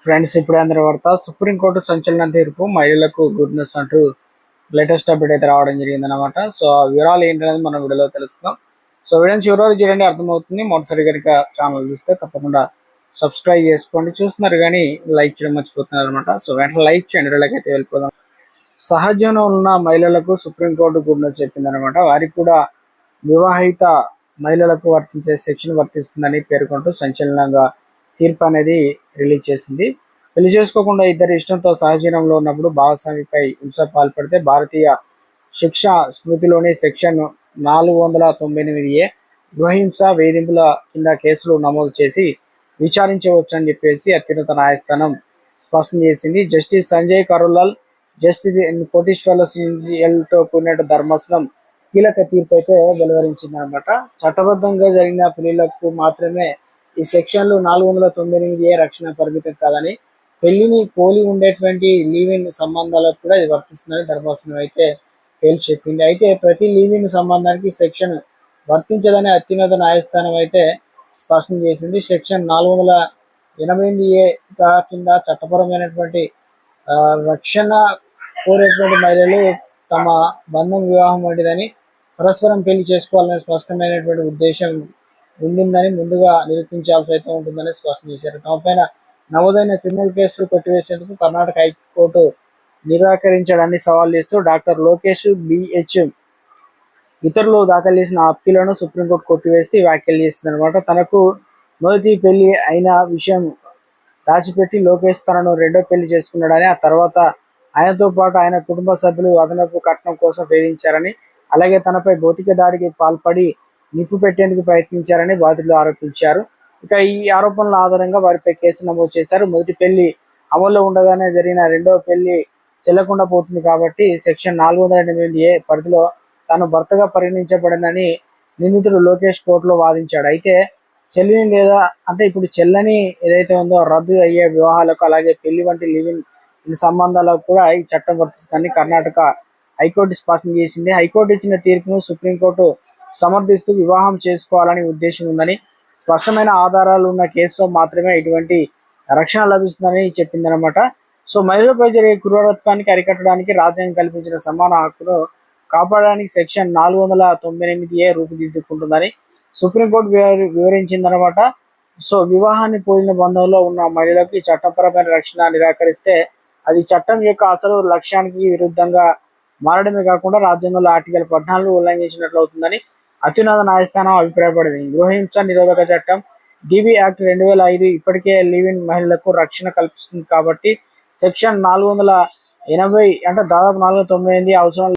Friends ఇప్పుడే అందరి వార్త సుప్రీంకోర్టు సంచలన తీర్పు మహిళలకు గుడ్ న్యూస్ అంటూ లేటెస్ట్ అప్డేట్ అయితే రావడం జరిగింది అనమాట. సో ఆ వివరాలు ఏంటనేది మనం వీడియోలో తెలుసుకుందాం. సో వీడియోని చివరి చూడండి, అర్థమవుతుంది. మొదటిసారి కనుక ఛానల్ చూస్తే తప్పకుండా సబ్స్క్రైబ్ చేసుకోండి. చూస్తున్నారు కానీ లైక్ చేయడం మర్చిపోతున్నారు అనమాట. సో వెంటనే లైక్ చేయండి. వీడియోకి అయితే వెళ్ళిపోదాం. సహజంలో ఉన్న మహిళలకు సుప్రీంకోర్టు గుడ్ న్యూస్ చెప్పింది అనమాట. వారికి కూడా వివాహిత మహిళలకు వర్తించే సెక్షన్ వర్తిస్తుందని పేర్కొంటూ సంచలనంగా తీర్పు అనేది రిలీజ్ చేసింది. పెళ్లి చేసుకోకుండా ఇద్దరి ఇష్టంతో సహజీవనంలో ఉన్నప్పుడు భాగస్వామిపై హింస పాల్పడితే భారతీయ శిక్షా స్మృతిలోని సెక్షన్ 498A గృహహింస వేధింపుల కింద కేసులు నమోదు చేసి విచారించవచ్చు అని చెప్పేసి అత్యున్నత న్యాయస్థానం స్పష్టం చేసింది. జస్టిస్ సంజయ్ కరోలాల్, జస్టిస్ కోటేశ్వర్ల సింఘల్తో కూడిన ధర్మాసనం కీలక తీర్పు అయితే వెలువరించింది అనమాట. చట్టబద్ధంగా జరిగిన పెళ్లిలకు మాత్రమే ఈ సెక్షన్లు 498A రక్షణ పరిమితం కాదని, పెళ్లిని పోలి ఉండేటువంటి లీవ్ ఇన్ సంబంధాలకు కూడా ఇది వర్తిస్తుందని ధర్మాసనం అయితే తేల్చి చెప్పింది. అయితే ప్రతి లీవ్ ఇన్ సంబంధానికి సెక్షన్ వర్తించదని అత్యున్నత న్యాయస్థానం అయితే స్పష్టం చేసింది. సెక్షన్ 498A కింద చట్టపరమైనటువంటి రక్షణ కోరేటువంటి మహిళలు తమ బంధం వివాహం వంటిదని పరస్పరం పెళ్లి చేసుకోవాలనే స్పష్టమైనటువంటి ఉద్దేశం ఉండిందని ముందుగా నిరూపించాల్సి అయితే ఉంటుందని స్పష్టం చేశారు. తమపైన నమోదైన క్రిమినల్ కేసులు కొట్టివేసేందుకు కర్ణాటక హైకోర్టు నిరాకరించడాన్ని సవాల్ చేస్తూ డాక్టర్ లోకేష్ బిహెచ్ ఇతరులు దాఖలు చేసిన అప్పీలను సుప్రీంకోర్టు కొట్టివేస్తే వ్యాఖ్యలు చేస్తుంది అనమాట. తనకు మొదటి పెళ్లి అయిన విషయం దాచిపెట్టి లోకేష్ తనను రెండో పెళ్లి చేసుకున్నాడని, ఆ తర్వాత ఆయనతో పాటు ఆయన కుటుంబ సభ్యులు అదనపు కట్నం కోసం వేధించారని, అలాగే తనపై భౌతిక దాడికి పాల్పడి నిప్పు పెట్టేందుకు ప్రయత్నించారని బాధితులు ఆరోపించారు. ఇక ఈ ఆరోపణల ఆధారంగా వారిపై కేసు నమోదు చేశారు. మొదటి పెళ్లి అమల్లో ఉండగానే జరిగిన రెండవ పెళ్లి చెల్లకుండా పోతుంది కాబట్టి సెక్షన్ 498A పరిధిలో తాను భర్తగా పరిగణించబడనని నిందితుడు లోకేష్ కోర్టులో వాదించాడు. అయితే చెల్లిని లేదా అంటే ఇప్పుడు చెల్లని ఏదైతే ఉందో రద్దు అయ్యే వివాహాలకు, అలాగే పెళ్లి వంటి లివింగ్ సంబంధాలకు కూడా ఈ చట్టం వర్తిస్తుందని కర్ణాటక హైకోర్టు స్పష్టం చేసింది. హైకోర్టు ఇచ్చిన తీర్పును సుప్రీంకోర్టు సమర్థిస్తూ వివాహం చేసుకోవాలని ఉద్దేశం ఉందని, స్పష్టమైన ఆధారాలు ఉన్న కేసులో మాత్రమే ఇటువంటి రక్షణ లభిస్తుందని చెప్పిందనమాట. సో మహిళలపై జరిగే క్రూరత్వానికి అరికట్టడానికి రాజ్యాంగం కల్పించిన సమాన హక్కును కాపాడడానికి సెక్షన్ 498A రూపుదిద్దుకుంటుందని సుప్రీంకోర్టు వివరించిందనమాట. సో వివాహాన్ని పోలిన బంధంలో ఉన్న మహిళలకు ఈ చట్టపరమైన రక్షణ నిరాకరిస్తే అది చట్టం యొక్క అసలు లక్ష్యానికి విరుద్ధంగా మారడమే కాకుండా రాజ్యాంగంలో ఆర్టికల్ 14 ఉల్లంఘించినట్లు అవుతుందని అత్యున్నత న్యాయస్థానం అభిప్రాయపడింది. గృహహింస నిరోధక చట్టం DB యాక్ట్ 2005 ఇప్పటికే లివ్ ఇన్ మహిళలకు రక్షణ కల్పిస్తుంది కాబట్టి సెక్షన్ 480 అంటే దాదాపు 498 అవసరం